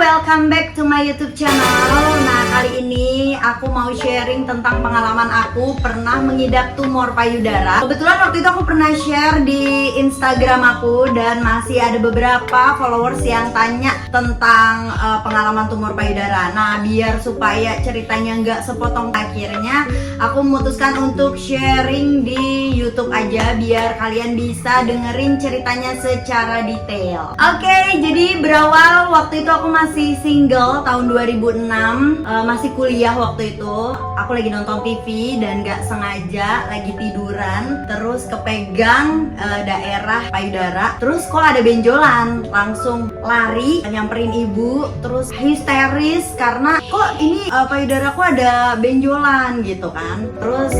welcome back to my YouTube channel. Nah, kali ini aku mau sharing tentang pengalaman aku pernah mengidap tumor payudara. Kebetulan waktu itu aku pernah share di Instagram aku dan masih ada beberapa followers yang tanya tentang pengalaman tumor payudara. Nah, biar supaya ceritanya nggak sepotong, akhirnya aku memutuskan untuk sharing di YouTube aja biar kalian bisa dengerin ceritanya secara detail. Oke, jadi berawal waktu itu aku masih single tahun 2006, masih kuliah waktu itu. Aku lagi nonton TV dan gak sengaja lagi tiduran, terus kepegang daerah payudara. Terus kok ada benjolan, langsung lari nyamperin ibu, terus histeris karena kok ini payudaraku ada benjolan gitu kan. Terus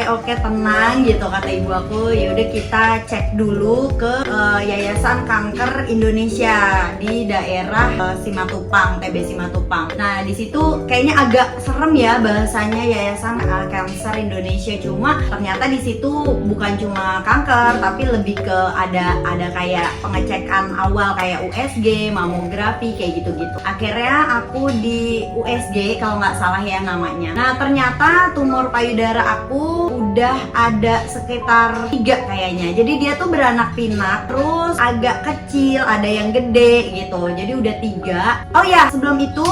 oke tenang gitu kata ibu aku, yaudah kita cek dulu ke Yayasan Kanker Indonesia di daerah Simatupang, TB Simatupang. Nah, di situ kayaknya agak serem ya bahasanya Yayasan Kanker Indonesia, cuma ternyata di situ bukan cuma kanker tapi lebih ke ada kayak pengecekan awal kayak USG, mamografi kayak gitu-gitu. Akhirnya aku di USG kalau nggak salah ya namanya. Nah, ternyata tumor payudara aku udah ada sekitar 3 kayaknya. Jadi dia tuh beranak pinak, terus agak kecil, ada yang gede gitu. Jadi udah 3. Oh ya, sebelum itu,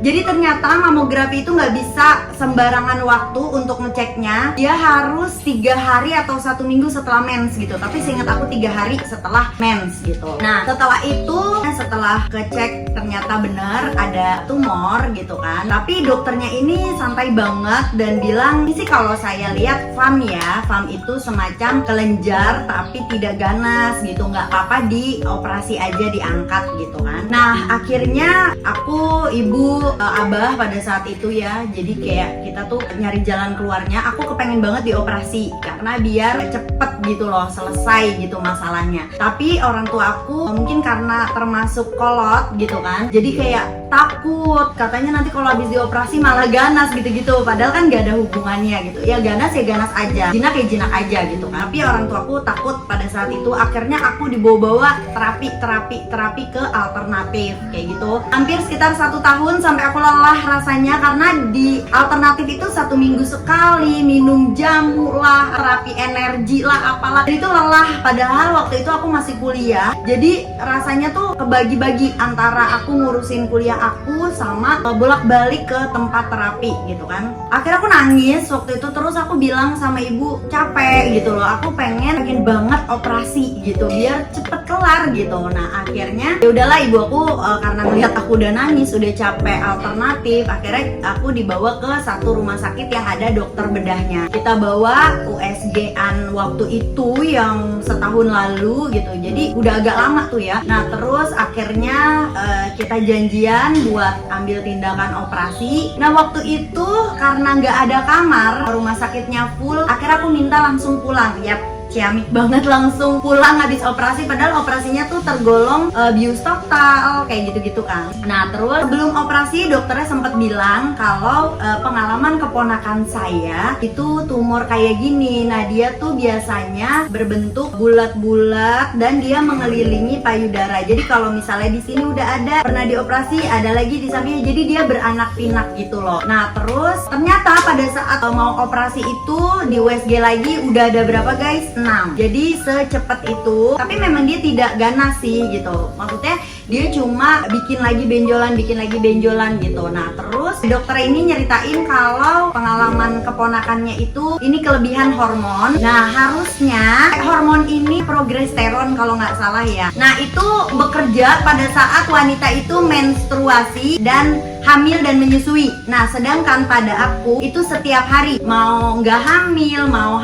jadi ternyata mamografi itu nggak bisa sembarangan waktu untuk ngeceknya. Dia harus 3 hari atau 1 minggu setelah mens gitu. Tapi seingat aku 3 hari setelah mens gitu. Nah, setelah itu, setelah kecek ternyata benar ada tumor gitu kan. Tapi dokternya ini santai banget dan bilang, ini sih kalau saya lihat FAM ya, FAM itu semacam kelenjar tapi tidak ganas gitu, nggak apa-apa dioperasi aja, diangkat gitu kan. Nah, akhirnya aku, ibu, abah pada saat itu ya, jadi kayak kita tuh nyari jalan keluarnya. Aku kepengen banget dioperasi karena biar cepet gitu loh selesai gitu masalahnya. Tapi orang tua aku mungkin karena termasuk kolot gitu kan, jadi kayak takut, katanya nanti kalau habis dioperasi malah ganas gitu-gitu, padahal kan gak ada hubungannya gitu. Ya ganas aja, jinak ya jinak aja gitu kan. Tapi orang tua aku takut pada saat itu. Akhirnya aku dibawa-bawa terapi ke alternatif kayak gitu. Hampir sekitar 1 tahun sampai aku lelah rasanya, karena di alternatif itu 1 minggu sekali minum jamu lah, terapi energi lah, apalah. Dan itu lelah, padahal waktu itu aku masih kuliah. Jadi rasanya tuh kebagi-bagi antara aku ngurusin kuliah aku sama bolak-balik ke tempat terapi gitu kan. Akhirnya aku nangis waktu itu, terus aku bilang sama ibu, capek gitu loh, aku pengen banget operasi gitu biar cepet kelar gitu. Nah, akhirnya ya udahlah, ibu aku karena melihat aku udah nangis, udah capek alternatif, akhirnya aku dibawa ke satu rumah sakit yang ada dokter bedahnya. Kita bawa USG-an waktu itu yang setahun lalu gitu, jadi udah agak lama tuh ya. Nah, terus akhirnya kita janjian buat ambil tindakan operasi. Nah, waktu itu karena nggak ada kamar, rumah sakitnya full, akhirnya aku minta langsung pulang. Yap, ciamik banget, langsung pulang habis operasi, padahal operasinya tuh tergolong bius total kayak gitu-gitu kan. Nah, terus sebelum operasi dokternya sempat bilang kalau pengalaman keponakan saya itu tumor kayak gini. Nah, dia tuh biasanya berbentuk bulat-bulat dan dia mengelilingi payudara. Jadi kalau misalnya di sini udah ada, pernah dioperasi, ada lagi di sampingnya, jadi dia beranak pinak gitu loh. Nah, terus ternyata pada saat mau operasi itu di USG lagi udah ada berapa guys? 6. Jadi secepat itu. Tapi memang dia tidak ganas sih gitu. Maksudnya dia cuma bikin lagi benjolan gitu. Nah, terus dokter ini nyeritain kalau pengalaman keponakannya itu ini kelebihan hormon. Nah, harusnya hormon ini progesteron kalau nggak salah ya. Nah, itu bekerja pada saat wanita itu menstruasi dan hamil dan menyusui. Nah, sedangkan pada aku itu setiap hari, mau nggak hamil, mau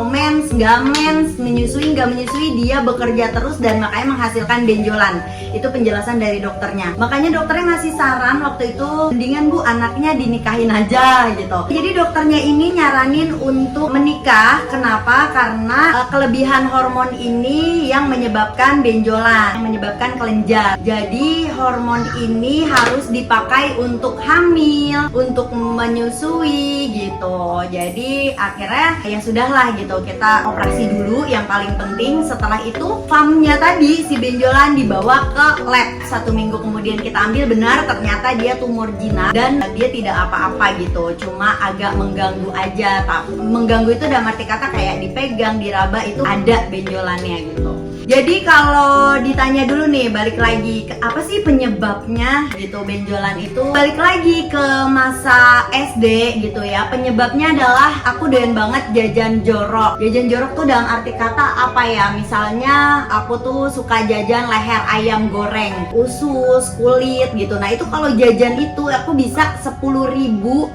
mens, nggak mens, menyusui, nggak menyusui, dia bekerja terus dan makanya menghasilkan benjolan. Itu penjelasan dari dokternya. Makanya dokternya ngasih saran waktu itu, mendingan bu anaknya dinikahin aja gitu. Jadi dokternya ini nyaranin untuk menikah. Kenapa? Karena kelebihan hormon ini yang menyebabkan benjolan, yang menyebabkan kelenjar. Jadi hormon ini harus dipakai dipakai untuk hamil, untuk menyusui gitu. Jadi akhirnya ya sudahlah gitu, kita operasi dulu yang paling penting. Setelah itu FAM-nya tadi, si benjolan dibawa ke lab. 1 minggu kemudian kita ambil, benar ternyata dia tumor jinak dan dia tidak apa-apa gitu, cuma agak mengganggu aja. Mengganggu itu dalam arti kata kayak dipegang, diraba, itu ada benjolannya gitu. Jadi kalau ditanya dulu nih, balik lagi ke apa sih penyebabnya gitu benjolan itu? Balik lagi ke masa SD gitu ya. Penyebabnya adalah aku doyan banget jajan jorok. Jajan jorok tuh dalam arti kata apa ya? Misalnya aku tuh suka jajan leher ayam goreng, usus, kulit gitu. Nah itu kalau jajan itu aku bisa 10.000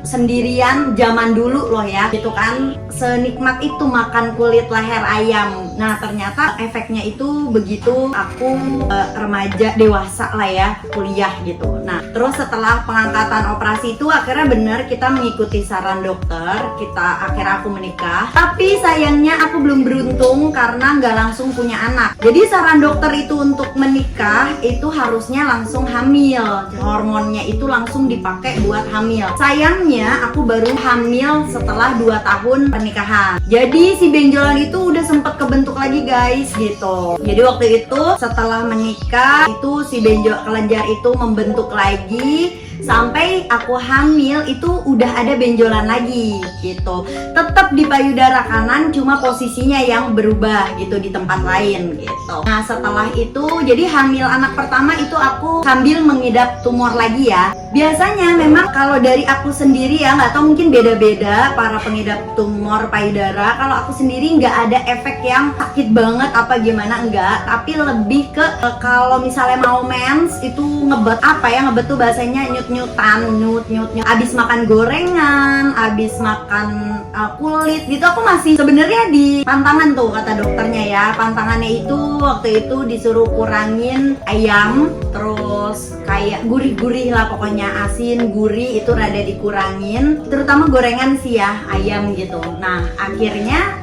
sendirian zaman dulu loh ya, gitu kan. Senikmat itu makan kulit leher ayam. Nah ternyata efeknya itu begitu aku remaja dewasa lah ya, kuliah gitu. Nah terus setelah pengangkatan operasi itu akhirnya bener kita mengikuti saran dokter, akhirnya aku menikah. Tapi sayangnya aku belum beruntung karena nggak langsung punya anak. Jadi saran dokter itu untuk menikah itu harusnya langsung hamil, hormonnya itu langsung dipakai buat hamil. Sayangnya aku baru hamil setelah 2 tahun pernikahan. Jadi si benjolan itu udah sempet kebentuk lagi guys gitu. Jadi waktu itu setelah menikah itu si kelenjar itu membentuk lagi. Sampai aku hamil itu udah ada benjolan lagi gitu. Tetap di payudara kanan, cuma posisinya yang berubah gitu di tempat lain gitu. Nah setelah itu jadi hamil anak pertama itu aku sambil mengidap tumor lagi ya. Biasanya memang kalau dari aku sendiri ya, nggak tahu mungkin beda-beda para pengidap tumor payudara. Kalau aku sendiri nggak ada efek yang sakit banget apa gimana, enggak. Tapi lebih ke kalau misalnya mau mens itu ngebet apa ya, ngebet tuh bahasanya nyut-nyut. Abis makan gorengan, abis makan kulit gitu, aku masih sebenarnya di pantangan tuh kata dokternya ya. Pantangannya itu waktu itu disuruh kurangin ayam, terus kayak gurih-gurih lah pokoknya, asin, gurih itu rada dikurangin, terutama gorengan sih ya, ayam gitu. Nah akhirnya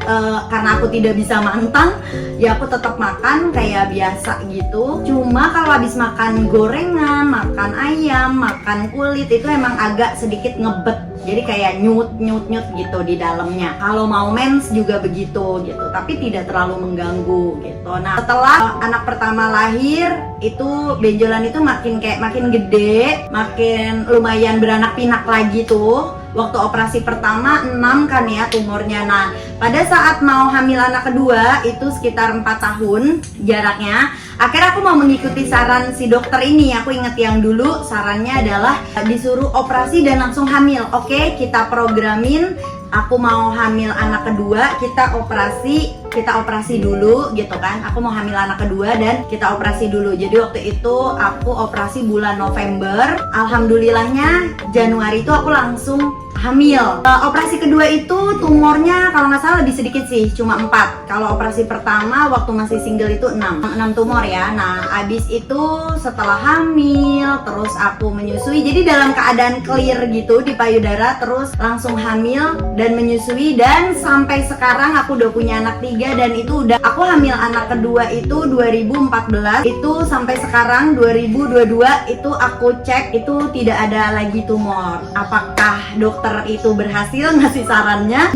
karena aku tidak bisa mantang ya aku tetap makan kayak biasa gitu. Cuma kalau habis makan gorengan, makan ayam, makan kulit itu emang agak sedikit ngebet, jadi kayak nyut gitu di dalamnya. Kalau mau mens juga begitu gitu, tapi tidak terlalu mengganggu gitu. Nah setelah anak pertama lahir itu benjolan itu makin gede, makin lumayan beranak pinak lagi tuh. Waktu operasi pertama 6 kan ya tumornya. Nah pada saat mau hamil anak kedua itu sekitar 4 tahun jaraknya. Akhirnya aku mau mengikuti saran si dokter ini. Aku inget yang dulu sarannya adalah disuruh operasi dan langsung hamil. Oke, kita programin aku mau hamil anak kedua, kita operasi dulu gitu kan. Aku mau hamil anak kedua dan kita operasi dulu. Jadi waktu itu aku operasi bulan November. Alhamdulillahnya Januari itu aku langsung hamil. Operasi kedua itu tumornya kalau nggak salah lebih sedikit sih, cuma 4. Kalau operasi pertama waktu masih single itu 6 tumor ya. Nah abis itu setelah hamil terus aku menyusui, jadi dalam keadaan clear gitu di payudara, terus langsung hamil dan menyusui. Dan sampai sekarang aku udah punya anak 3 dan itu udah aku hamil anak kedua itu 2014, itu sampai sekarang 2022 itu aku cek itu tidak ada lagi tumor. Apakah dokter itu berhasil ngasih sarannya?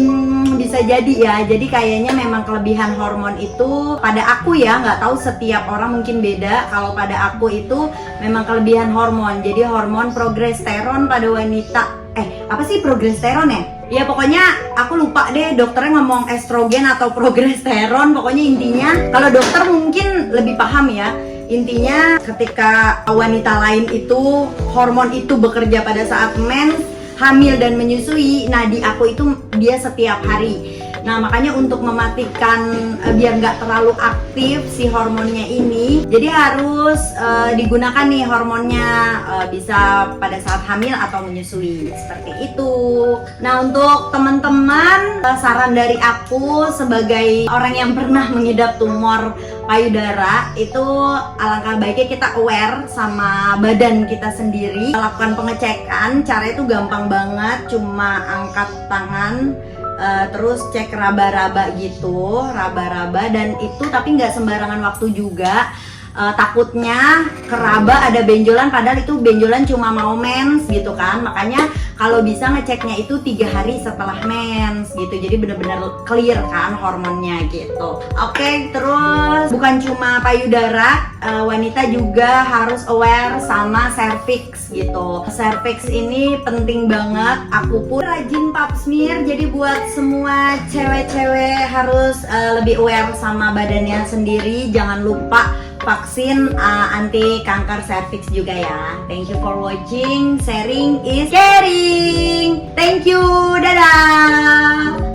Bisa jadi ya. Jadi kayaknya memang kelebihan hormon itu pada aku ya, nggak tahu setiap orang mungkin beda. Kalau pada aku itu memang kelebihan hormon. Jadi hormon progesteron pada wanita. Apa sih progesteron ya? Ya pokoknya aku lupa deh dokternya ngomong estrogen atau progesteron. Pokoknya intinya kalau dokter mungkin lebih paham ya. Intinya ketika wanita lain itu hormon itu bekerja pada saat mens, hamil dan menyusui. Nah di aku itu dia setiap hari. Nah makanya untuk mematikan biar nggak terlalu aktif si hormonnya ini, jadi harus digunakan nih hormonnya bisa pada saat hamil atau menyusui, seperti itu. Nah untuk teman-teman, saran dari aku sebagai orang yang pernah mengidap tumor payudara, itu alangkah baiknya kita aware sama badan kita sendiri, lakukan pengecekan. Caranya itu gampang banget, cuma angkat tangan, terus cek raba-raba gitu, raba-raba, dan itu tapi nggak sembarangan waktu juga. takutnya keraba ada benjolan, padahal itu benjolan cuma mau mens gitu kan. Makanya kalau bisa ngeceknya itu 3 hari setelah mens gitu, jadi bener-bener clear kan hormonnya gitu. Oke, terus bukan cuma payudara, wanita juga harus aware sama cervix gitu. Cervix ini penting banget, aku pun rajin pap smear, jadi buat semua cewek-cewek harus lebih aware sama badannya sendiri. Jangan lupa vaksin anti kanker cervix juga ya. Thank you for watching. Sharing is caring. Thank you. Dadah.